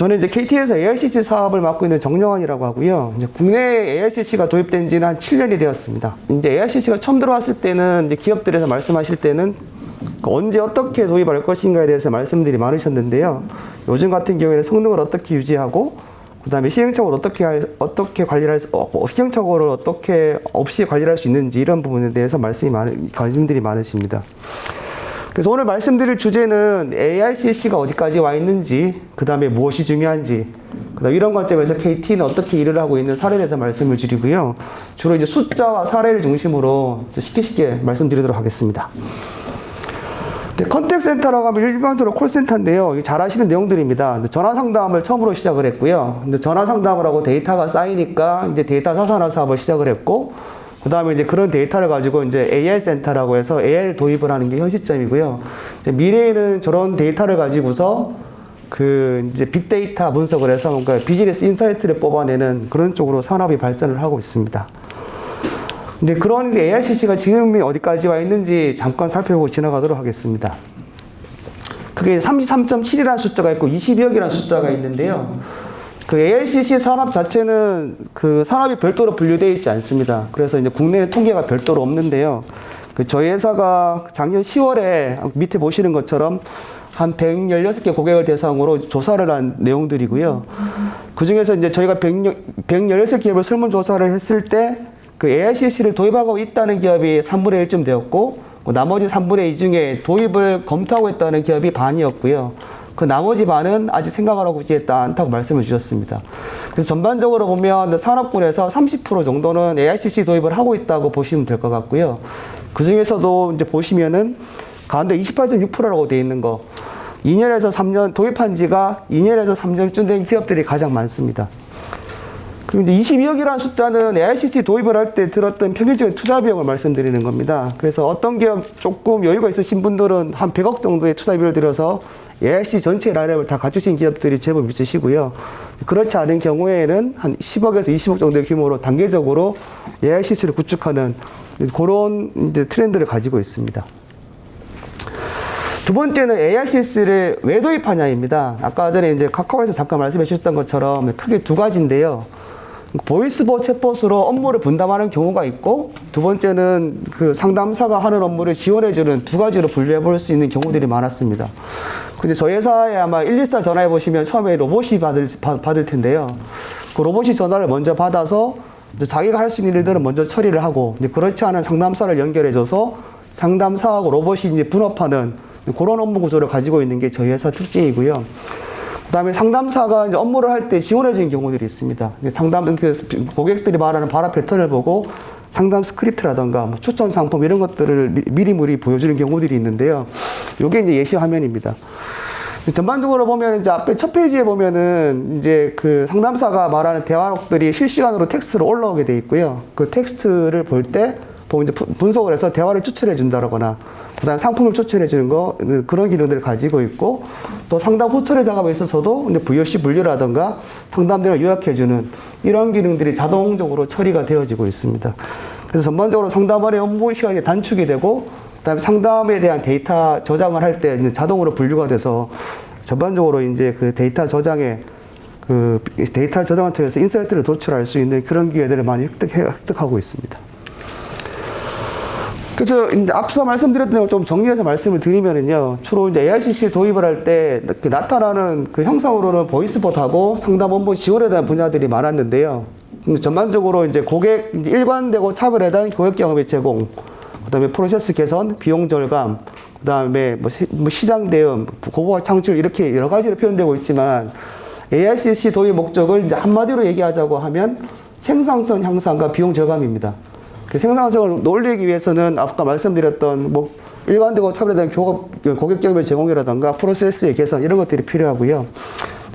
저는 이제 KT에서 ARCC 사업을 맡고 있는 정영환이라고 하고요. 이제 국내에 ARCC가 도입된 지는 한 7년이 되었습니다. 이제 ARCC가 처음 들어왔을 때는 이제 기업들에서 말씀하실 때는 언제 어떻게 도입할 것인가에 대해서 말씀들이 많으셨는데요. 요즘 같은 경우에는 성능을 어떻게 유지하고, 그 다음에 시행착오를 어떻게 관리할 시행착오를 어떻게 없이 관리할 수 있는지 이런 부분에 대해서 관심들이 많으십니다. 그래서 오늘 말씀드릴 주제는 ARCC가 어디까지 와 있는지, 그 다음에 무엇이 중요한지, 그 다음 이런 관점에서 KT는 어떻게 일을 하고 있는 사례에 대해서 말씀을 드리고요. 주로 이제 숫자와 사례를 중심으로 쉽게 말씀드리도록 하겠습니다. 컨택센터라고 하면 일반적으로 콜센터인데요. 잘 아시는 내용들입니다. 전화 상담을 처음으로 시작을 했고요. 근데 전화 상담을 하고 데이터가 쌓이니까 이제 데이터 사산화 사업을 시작을 했고, 그 다음에 이제 그런 데이터를 가지고 이제 AR 센터라고 해서 AR 도입을 하는 게 현 시점이고요. 이제 미래에는 저런 데이터를 가지고서 이제 빅데이터 분석을 해서 뭔가 비즈니스 인사이트를 뽑아내는 그런 쪽으로 산업이 발전을 하고 있습니다. 이제 그런 ARCC가 지금 어디까지 와 있는지 잠깐 살펴보고 지나가도록 하겠습니다. 그게 33.7이라는 숫자가 있고 22억이라는 숫자가 있는데요. 그 ARCC 산업 자체는 그 산업이 별도로 분류되어 있지 않습니다. 그래서 이제 국내에 통계가 별도로 없는데요. 저희 회사가 작년 10월에 밑에 보시는 것처럼 한 116개 고객을 대상으로 조사를 한 내용들이고요. 그 중에서 이제 저희가 116기업을 설문조사를 했을 때 그 ARCC를 도입하고 있다는 기업이 3분의 1쯤 되었고, 나머지 3분의 2 중에 도입을 검토하고 있다는 기업이 반이었고요. 그 나머지 반은 아직 생각을 하고 있지 않다고 말씀을 주셨습니다. 그래서 전반적으로 보면 산업군에서 30% 정도는 ARCC 도입을 하고 있다고 보시면 될 것 같고요. 그 중에서도 이제 보시면은 가운데 28.6%라고 되어 있는 거, 2년에서 3년, 도입한 지가 2년에서 3년쯤 된 기업들이 가장 많습니다. 그리고 이제 22억이라는 숫자는 ARCC 도입을 할 때 들었던 평균적인 투자 비용을 말씀드리는 겁니다. 그래서 어떤 기업 조금 여유가 있으신 분들은 한 100억 정도의 투자비를 들여서 ARCC 전체 라인업을 다 갖추신 기업들이 제법 있으시고요. 그렇지 않은 경우에는 한 10억에서 20억 정도의 규모로 단계적으로 ARCC를 구축하는 그런 이제 트렌드를 가지고 있습니다. 두 번째는 ARCC를 왜 도입하냐입니다. 아까 전에 이제 카카오에서 잠깐 말씀해 주셨던 것처럼 크게 두 가지인데요. 보이스봇 챗봇으로 업무를 분담하는 경우가 있고, 두 번째는 그 상담사가 하는 업무를 지원해주는 두 가지로 분류해 볼 수 있는 경우들이 많았습니다. 근데 저희 회사에 아마 114 전화해 보시면 처음에 로봇이 받을 텐데요. 그 로봇이 전화를 먼저 받아서 자기가 할 수 있는 일들은 먼저 처리를 하고, 이제 그렇지 않은 상담사를 연결해줘서 상담사하고 로봇이 이제 분업하는 그런 업무 구조를 가지고 있는 게 저희 회사 특징이고요. 그 다음에 상담사가 이제 업무를 할 때 지원해지는 경우들이 있습니다. 고객들이 말하는 발화 패턴을 보고 상담 스크립트라던가 추천 상품 이런 것들을 미리 보여주는 경우들이 있는데요. 이게 이제 예시 화면입니다. 전반적으로 보면 이제 앞에 첫 페이지에 보면은 이제 그 상담사가 말하는 대화록들이 실시간으로 텍스트로 올라오게 돼 있고요. 그 텍스트를 볼 때 이제 분석을 해서 대화를 추천해 준다거나, 그 다음 상품을 추천해 주는 거, 그런 기능들을 가지고 있고, 또 상담 후처리 작업에 있어서도 이제 VOC 분류라든가 상담들을 요약해 주는 이런 기능들이 자동적으로 처리가 되어지고 있습니다. 그래서 전반적으로 상담원의 업무 시간이 단축이 되고, 그 다음에 상담에 대한 데이터 저장을 할 때 자동으로 분류가 돼서 전반적으로 이제 그 데이터 저장에 데이터를 저장을 통해서 인사이트를 도출할 수 있는 그런 기회들을 많이 획득하고 있습니다. 그래서 이제 앞서 말씀드렸던 걸 좀 정리해서 말씀을 드리면은요, 주로 이제 ARCC 도입을 할 때 나타나는 그 형상으로는 보이스봇하고 상담 업무 지원에 대한 분야들이 많았는데요. 전반적으로 이제 고객 일관되고 차별화된 고객 경험의 제공, 그다음에 프로세스 개선, 비용 절감, 그다음에 시장 대응, 고부가 창출 이렇게 여러 가지로 표현되고 있지만, ARCC 도입 목적을 이제 한마디로 얘기하자고 하면 생산성 향상과 비용 절감입니다. 그 생산성을 올리기 위해서는 아까 말씀드렸던 일관되고 차별화된 고객 경험의 제공이라든가 프로세스의 개선 이런 것들이 필요하고요.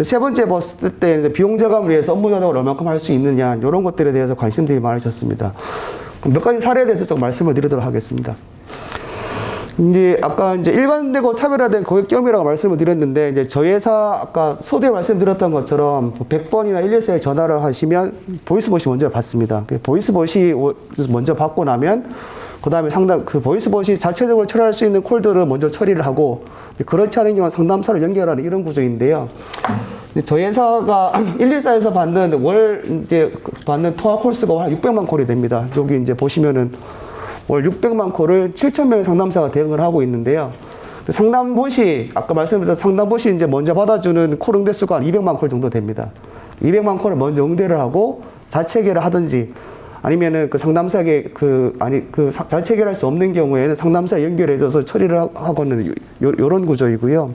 세 번째 봤을 때 비용 절감을 위해서 업무 전환을 얼마큼 할 수 있느냐, 이런 것들에 대해서 관심들이 많으셨습니다. 몇 가지 사례에 대해서 좀 말씀을 드리도록 하겠습니다. 이제 아까 이제 일관되고 차별화된 고객 경험이라고 말씀을 드렸는데, 이제 저희 회사 아까 소대에 말씀드렸던 것처럼 100번이나 114에 전화를 하시면 보이스봇이 먼저 받습니다. 보이스봇이 먼저 받고 나면 그 다음에 그 보이스봇이 자체적으로 처리할 수 있는 콜들을 먼저 처리를 하고, 그렇지 않은 경우는 상담사를 연결하는 이런 구조인데요. 저희 회사가 114에서 받는 받는 통화 콜수가 한 600만 콜이 됩니다. 여기 이제 보시면은 월 600만 콜을 7,000명의 상담사가 대응을 하고 있는데요. 상담봇이, 아까 말씀드렸던 상담봇이 이제 먼저 받아주는 콜 응대 수가 한 200만 콜 정도 됩니다. 200만 콜을 먼저 응대를 하고 자체결을 하든지 아니면은 그 상담사에게 자체결할 수 없는 경우에는 상담사에 연결해줘서 처리를 하고는 요런 구조이고요.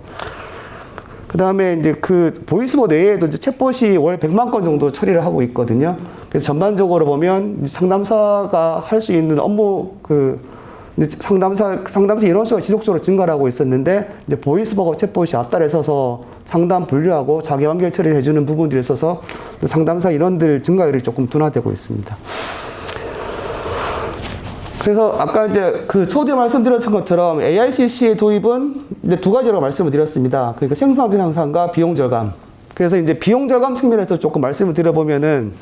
그 다음에 이제 그 보이스봇 외에도 이제 챗봇이 월 100만 건 정도 처리를 하고 있거든요. 그래서 전반적으로 보면 상담사가 할 수 있는 업무 상담사 인원수가 지속적으로 증가하고 있었는데, 이제 보이스봇과 챗봇이 앞달에 서서 상담 분류하고 자기 완결 처리를 해주는 부분들이 있어서 상담사 인원들 증가율이 조금 둔화되고 있습니다. 그래서 아까 이제 그 초기에 말씀드렸던 것처럼 AICC의 도입은 이제 두 가지로 말씀을 드렸습니다. 그러니까 생산성 향상과 비용 절감. 그래서 이제 비용 절감 측면에서 조금 말씀을 드려보면은,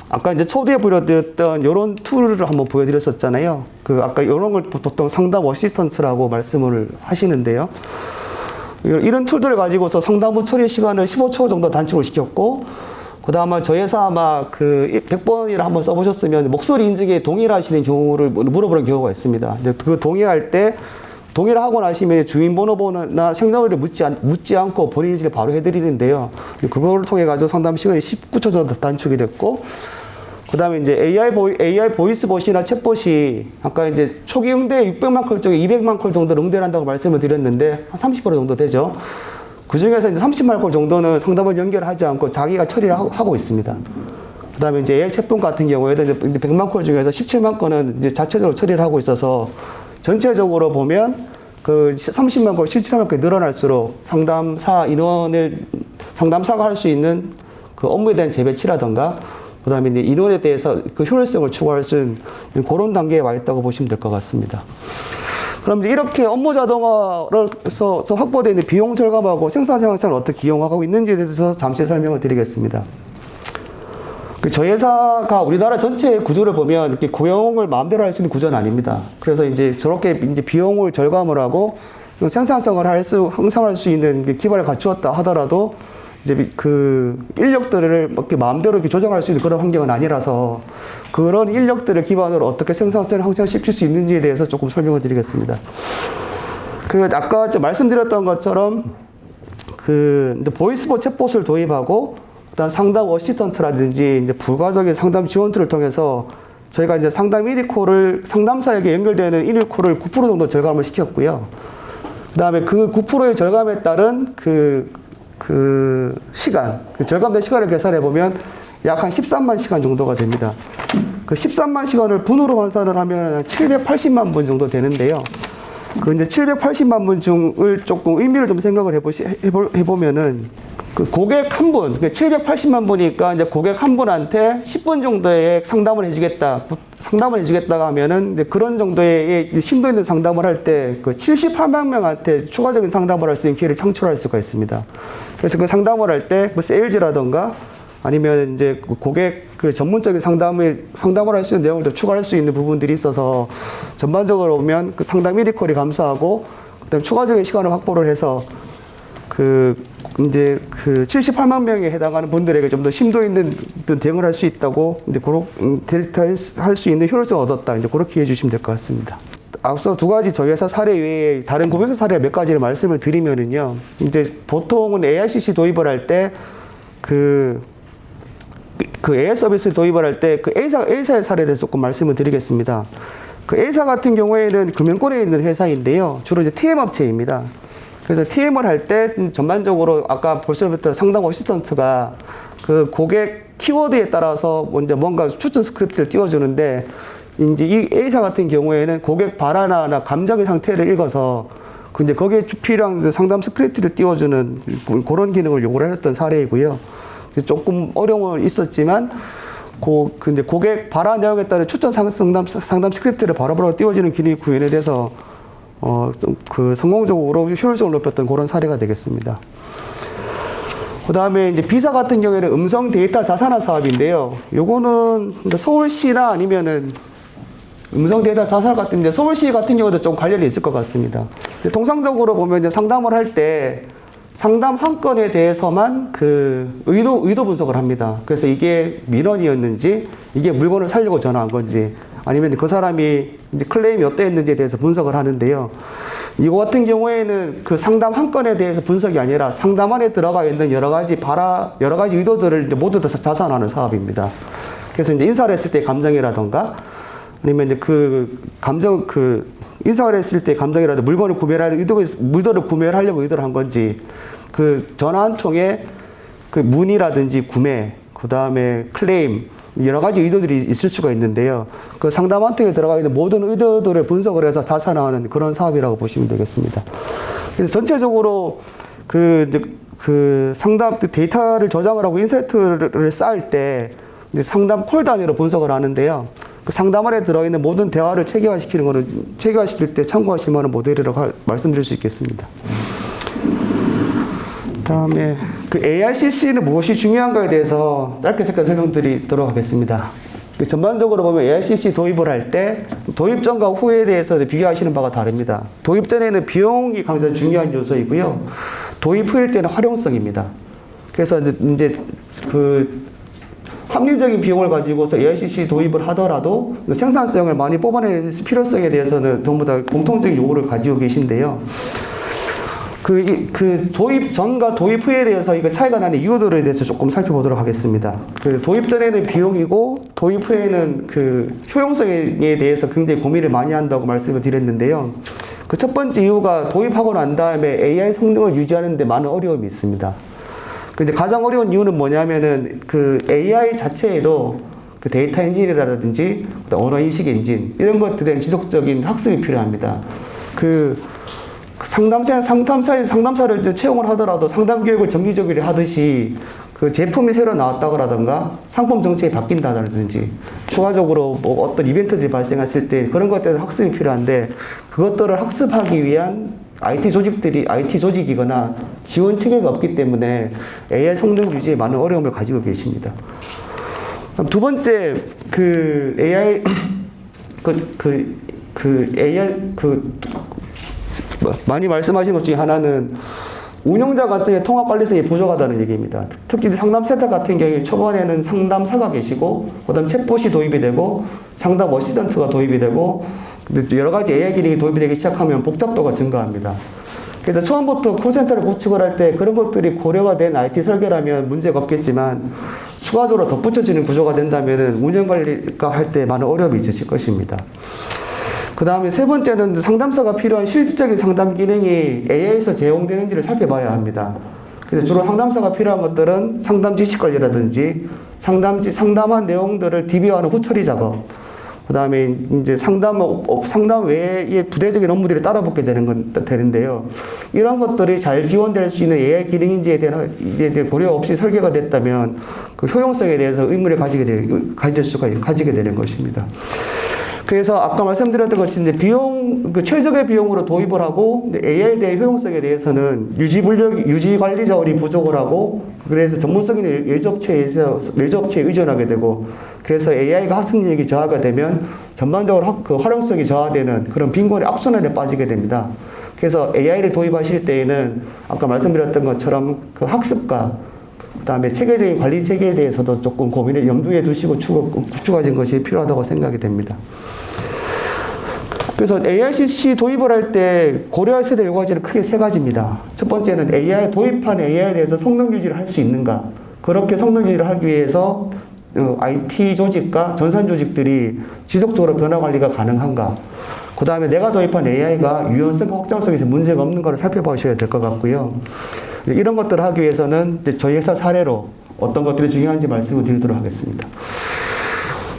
아까 이제 초대에 보여드렸던 요런 툴을 한번 보여드렸었잖아요. 아까 요런 걸 보통 상담 어시스턴트라고 말씀을 하시는데요. 이런 툴들을 가지고서 상담 후 처리 시간을 15초 정도 단축을 시켰고, 그 다음에 저희 회사 아마 100번이라 한번 써보셨으면 목소리 인증에 동의하시는 경우를 물어보는 경우가 있습니다. 그 동의를 하고 나시면 주민번호나 생년월일을 묻지 않고 본인 인증을 바로 해드리는데요. 그걸 통해 가지고 상담 시간이 19초 정도 단축이 됐고, 그 다음에 이제 AI 보이스봇이나 챗봇이 아까 이제 초기 응대 600만 콜 중에 200만 콜 정도를 응대를 한다고 말씀을 드렸는데, 한 30% 정도 되죠. 그 중에서 이제 30만 콜 정도는 상담을 연결하지 않고 자기가 처리를 하고 있습니다. 그 다음에 이제 AI 챗봇 같은 경우에도 이제 100만 콜 중에서 17만 건은 이제 자체적으로 처리를 하고 있어서, 전체적으로 보면 그 30만 콜, 17만 콜이 늘어날수록 상담사가 할 수 있는 그 업무에 대한 재배치라든가, 그 다음에 이제 인원에 대해서 그 효율성을 추구할 수 있는 그런 단계에 와 있다고 보시면 될 것 같습니다. 그럼 이제 이렇게 업무 자동화로서 확보되는 비용 절감하고 생산 생산을 어떻게 이용하고 있는지에 대해서 잠시 설명을 드리겠습니다. 저희 회사가 우리나라 전체의 구조를 보면 이렇게 고용을 마음대로 할 수 있는 구조는 아닙니다. 그래서 이제 저렇게 이제 비용을 절감을 하고 생산성을 향상할 수 있는 기반을 갖추었다 하더라도, 이제 그 인력들을 이렇게 마음대로 이렇게 조정할 수 있는 그런 환경은 아니라서, 그런 인력들을 기반으로 어떻게 생산성을 향상시킬 수 있는지에 대해서 조금 설명을 드리겠습니다. 아까 말씀드렸던 것처럼 보이스봇 챗봇을 도입하고, 그다음 상담 어시스턴트라든지 이제 부가적인 상담 지원 툴을 통해서 저희가 이제 상담 1위 콜을 상담사에게 연결되는 1위 콜을 9% 정도 절감을 시켰고요. 그다음에 그 9%의 절감에 따른 절감된 시간을 계산해 보면 약 한 13만 시간 정도가 됩니다. 그 13만 시간을 분으로 환산을 하면 780만 분 정도 되는데요. 이제 780만 분 중을 조금 의미를 좀 생각을 해보면은, 고객 한 분, 780만 분이니까 이제 고객 한 분한테 10분 정도의 상담을 해주겠다가 하면은, 그런 정도의 심도 있는 상담을 할 때 78만 명한테 추가적인 상담을 할 수 있는 기회를 창출할 수가 있습니다. 그래서 그 상담을 할 때 세일즈라던가 아니면 이제 고객 전문적인 상담을 할 수 있는 내용을 더 추가할 수 있는 부분들이 있어서, 전반적으로 보면 상담 1위 콜이 감소하고, 그다음에 추가적인 시간을 확보를 해서 이제 78만 명에 해당하는 분들에게 좀 더 심도 있는 대응을 할 수 있다고, 이제 할 수 있는 효율성을 얻었다. 이제 그렇게 해주시면 될 것 같습니다. 앞서 두 가지 저희 회사 사례 외에 다른 고객사 사례 몇 가지를 말씀을 드리면은요, 이제 보통은 AICC 도입을 할 때 AI 서비스를 도입을 할 때 A사의 사례에 대해서 조금 말씀을 드리겠습니다. A사 같은 경우에는 금융권에 있는 회사인데요, 주로 이제 TM 업체입니다. 그래서 TM을 할 때 전반적으로 아까 벌써부터 상담 어시스턴트가 그 고객 키워드에 따라서 먼저 뭔가 추천 스크립트를 띄워주는데, 이제 이 A사 같은 경우에는 고객 발화나 감정의 상태를 읽어서 이제 거기에 필요한 상담 스크립트를 띄워주는 그런 기능을 요구를 했던 사례이고요. 조금 어려움은 있었지만, 근데 고객 발화 내용에 따른 추천 상담 스크립트를 바로바로 띄워주는 기능이 구현이 돼서 성공적으로 효율성을 높였던 그런 사례가 되겠습니다. 그 다음에 이제 B사 같은 경우에는 음성 데이터 자산화 사업인데요. 요거는 서울시나 아니면은 음성 데이터 자산화 같은데, 서울시 같은 경우도 좀 관련이 있을 것 같습니다. 통상적으로 보면 이제 상담을 할 때 상담 한 건에 대해서만 그 의도 분석을 합니다. 그래서 이게 민원이었는지, 이게 물건을 살려고 전화한 건지, 아니면 그 사람이 이제 클레임이 어땠는지에 대해서 분석을 하는데요. 이거 같은 경우에는 그 상담 한 건에 대해서 분석이 아니라 상담 안에 들어가 있는 여러 가지 의도들을 이제 모두 다 자산하는 사업입니다. 그래서 이제 인사를 했을 때 감정이라던가, 아니면 이제 인사를 했을 때 감정이라도 물건을 구매를 하려고 의도를 한 건지, 그 전화 한 통에 그 문의라든지 구매, 그 다음에 클레임, 여러 가지 의도들이 있을 수가 있는데요. 그 상담 한 통에 들어가 있는 모든 의도들을 분석을 해서 자산화하는 그런 사업이라고 보시면 되겠습니다. 그래서 전체적으로 상담 데이터를 저장을 하고 인사이트를 쌓을 때 상담 콜 단위로 분석을 하는데요. 그 상담 안에 들어있는 모든 대화를 체계화시킬 때 참고하실 만한 모델이라고 말씀드릴 수 있겠습니다. 다음에 그 ARCC는 무엇이 중요한가에 대해서 짧게 설명드리도록 하겠습니다. 전반적으로 보면 ARCC 도입을 할 때 도입 전과 후에 대해서 비교하시는 바가 다릅니다. 도입 전에는 비용이 가장 중요한 요소이고요. 도입 후일 때는 활용성입니다. 그래서 이제 그 합리적인 비용을 가지고서 ARCC 도입을 하더라도 생산성을 많이 뽑아낼 필요성에 대해서는 전부 다 공통적인 요구를 가지고 계신데요. 그 도입 전과 도입 후에 대해서 이거 차이가 나는 이유들에 대해서 조금 살펴보도록 하겠습니다. 그 도입 전에는 비용이고 도입 후에는 그 효용성에 대해서 굉장히 고민을 많이 한다고 말씀을 드렸는데요. 그 첫 번째 이유가 도입하고 난 다음에 AI 성능을 유지하는 데 많은 어려움이 있습니다. 근데 가장 어려운 이유는 뭐냐면은 그 AI 자체에도 그 데이터 엔진이라든지 언어 인식 엔진 이런 것들에 지속적인 학습이 필요합니다. 상담사를 채용을 하더라도 상담 교육을 정기적으로 하듯이 그 제품이 새로 나왔다거라든가 상품 정책이 바뀐다든지 추가적으로 뭐 어떤 이벤트들이 발생했을 때 그런 것들에 학습이 필요한데 그것들을 학습하기 위한 IT 조직이거나 지원 체계가 없기 때문에 AI 성능 유지에 많은 어려움을 가지고 계십니다. 두 번째, 많이 말씀하신 것 중에 하나는 운영자 관점의 통합관리성이 부족하다는 얘기입니다. 특히 상담센터 같은 경우에 초반에는 상담사가 계시고, 그 다음 챗봇이 도입이 되고, 상담 어시스턴트가 도입이 되고, 여러 가지 AI 기능이 도입이 되기 시작하면 복잡도가 증가합니다. 그래서 처음부터 콜센터를 구축을 할 때 그런 것들이 고려가 된 IT 설계라면 문제가 없겠지만, 추가적으로 덧붙여지는 구조가 된다면 운영관리가 할 때 많은 어려움이 있으실 것입니다. 그 다음에 세 번째는 상담사가 필요한 실질적인 상담 기능이 AI에서 제공되는지를 살펴봐야 합니다. 그래서 주로 상담사가 필요한 것들은 상담 지식 관리라든지 상담한 내용들을 DB화하는 후처리 작업, 그 다음에 이제 상담 외의 부대적인 업무들이 따라붙게 되는데요. 이런 것들이 잘 기원될 수 있는 AI 기능인지에 대한 고려 없이 설계가 됐다면 그 효용성에 대해서 의문을 가지게 되는 것입니다. 그래서 아까 말씀드렸던 것처럼 최적의 비용으로 도입을 하고 AI에 대한 효용성에 대해서는 유지 관리 자원이 부족을 하고 그래서 전문성 있는 외주업체에 의존하게 되고 그래서 AI가 학습력이 저하가 되면 전반적으로 그 활용성이 저하되는 그런 빈곤의 악순환에 빠지게 됩니다. 그래서 AI를 도입하실 때에는 아까 말씀드렸던 것처럼 그 학습과 그다음에 체계적인 관리 체계에 대해서도 조금 고민을 염두에 두시고 구축하신 것이 필요하다고 생각이 됩니다. 그래서 ARCC 도입을 할 때 고려하셔야 될 요구사항은 크게 세 가지입니다. 첫 번째는 도입한 AI에 대해서 성능 유지를 할 수 있는가. 그렇게 성능 유지를 하기 위해서 IT 조직과 전산 조직들이 지속적으로 변화 관리가 가능한가. 그 다음에 내가 도입한 AI가 유연성과 확장성에서 문제가 없는가를 살펴보셔야 될 것 같고요. 이런 것들을 하기 위해서는 저희 회사 사례로 어떤 것들이 중요한지 말씀을 드리도록 하겠습니다.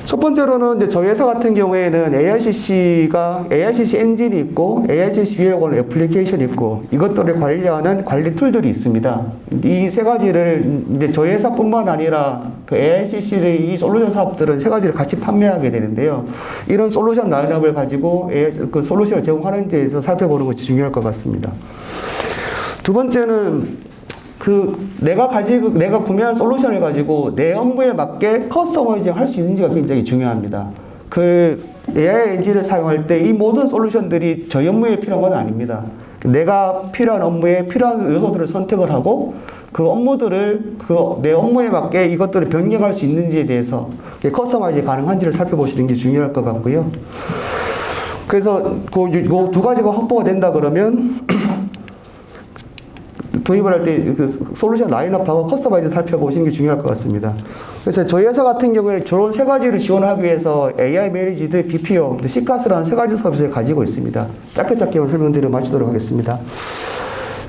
첫 번째로는 이제 저희 회사 같은 경우에는 ARCC 엔진이 있고 ARCC 위에 관련 애플리케이션이 있고 이것들을 관리하는 관리 툴들이 있습니다. 이 세 가지를 이제 저희 회사뿐만 아니라 그 ARCC의 이 솔루션 사업들은 세 가지를 같이 판매하게 되는데요. 이런 솔루션 라인업을 가지고 그 솔루션을 제공하는 데에서 살펴보는 것이 중요할 것 같습니다. 두 번째는 내가 구매한 솔루션을 가지고 내 업무에 맞게 커스터마이징 할 수 있는지가 굉장히 중요합니다. AI 엔진을 사용할 때 이 모든 솔루션들이 저희 업무에 필요한 건 아닙니다. 내가 필요한 업무에 필요한 요소들을 선택을 하고 그 업무들을 내 업무에 맞게 이것들을 변경할 수 있는지에 대해서 커스터마이즈 가능한지를 살펴보시는 게 중요할 것 같고요. 그래서 그 두 가지가 확보가 된다 그러면 도입을 할 때 그 솔루션 라인업하고 커스터마이즈 살펴보시는 게 중요할 것 같습니다. 그래서 저희 회사 같은 경우에 저런 세 가지를 지원하기 위해서 AI 매니지드, BPO, CCAS라는 세 가지 서비스를 가지고 있습니다. 짧게만 설명드리고 마치도록 하겠습니다.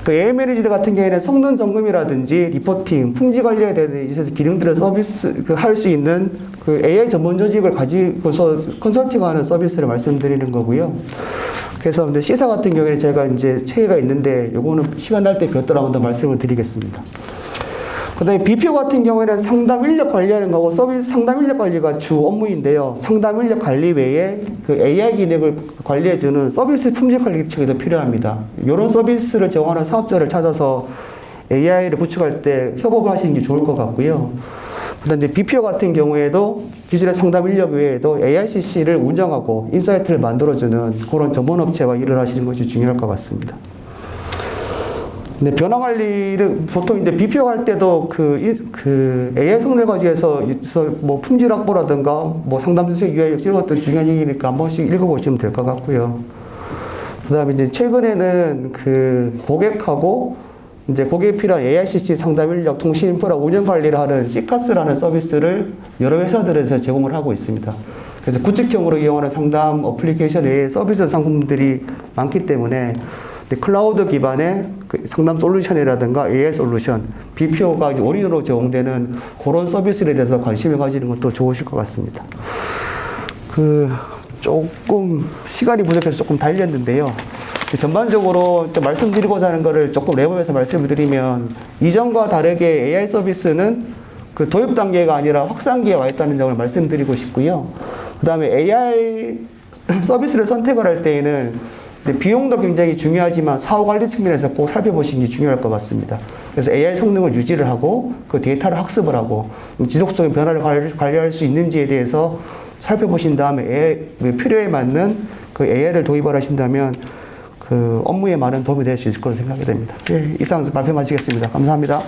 그 AI 매니지드 같은 경우에는 성능 점검이라든지 리포팅, 품질 관리에 대한 있어서 기능들을 서비스 할 수 있는 그 AI 전문 조직을 가지고서 컨설팅하는 서비스를 말씀드리는 거고요. 그래서 이제 C사 같은 경우에는 제가 이제 체계가 있는데 요거는 시간 날 때 별도로 한번 더 말씀을 드리겠습니다. 그 다음에 BPO 같은 경우에는 상담 인력 관리하는 거고 서비스 상담 인력 관리가 주 업무인데요. 상담 인력 관리 외에 그 AI 기능을 관리해주는 서비스 품질 관리 체계도 필요합니다. 이런 서비스를 제공하는 사업자를 찾아서 AI를 구축할 때 협업을 하시는 게 좋을 것 같고요. 그 다음에 BPO 같은 경우에도 기존의 상담 인력 외에도 AICC를 운영하고 인사이트를 만들어주는 그런 전문업체와 일을 하시는 것이 중요할 것 같습니다. 네, 변화 관리를 보통 이제 BPO 할 때도 그 AI 성능 가지고서 뭐 품질 확보라든가 뭐 상담 수색 유의 이런 것들 중요한 얘기니까 한 번씩 읽어보시면 될 것 같고요. 그 다음에 이제 최근에는 그 고객하고 이제 고객에 필요한 AICC 상담 인력, 통신 인프라 운영 관리를 하는 CCAS라는 서비스를 여러 회사들에서 제공을 하고 있습니다. 그래서 구직형으로 이용하는 상담 어플리케이션 외에 서비스 상품들이 많기 때문에 클라우드 기반의 그 상담 솔루션이라든가 AI 솔루션, BPO가 원인으로 제공되는 그런 서비스에 대해서 관심을 가지는 것도 좋으실 것 같습니다. 조금 시간이 부족해서 조금 달렸는데요. 전반적으로 말씀드리고자 하는 거를 조금 랩업해서 말씀을 드리면 이전과 다르게 AI 서비스는 그 도입 단계가 아니라 확산기에 와 있다는 점을 말씀드리고 싶고요. 그 다음에 AI 서비스를 선택을 할 때에는 비용도 굉장히 중요하지만 사후 관리 측면에서 꼭 살펴보시는 게 중요할 것 같습니다. 그래서 AI 성능을 유지를 하고 그 데이터를 학습을 하고 지속적인 변화를 관리할 수 있는지에 대해서 살펴보신 다음에 필요에 맞는 그 AI를 도입을 하신다면 그 업무에 많은 도움이 될 수 있을 것으로 생각이 됩니다. 예, 이상 발표 마치겠습니다. 감사합니다.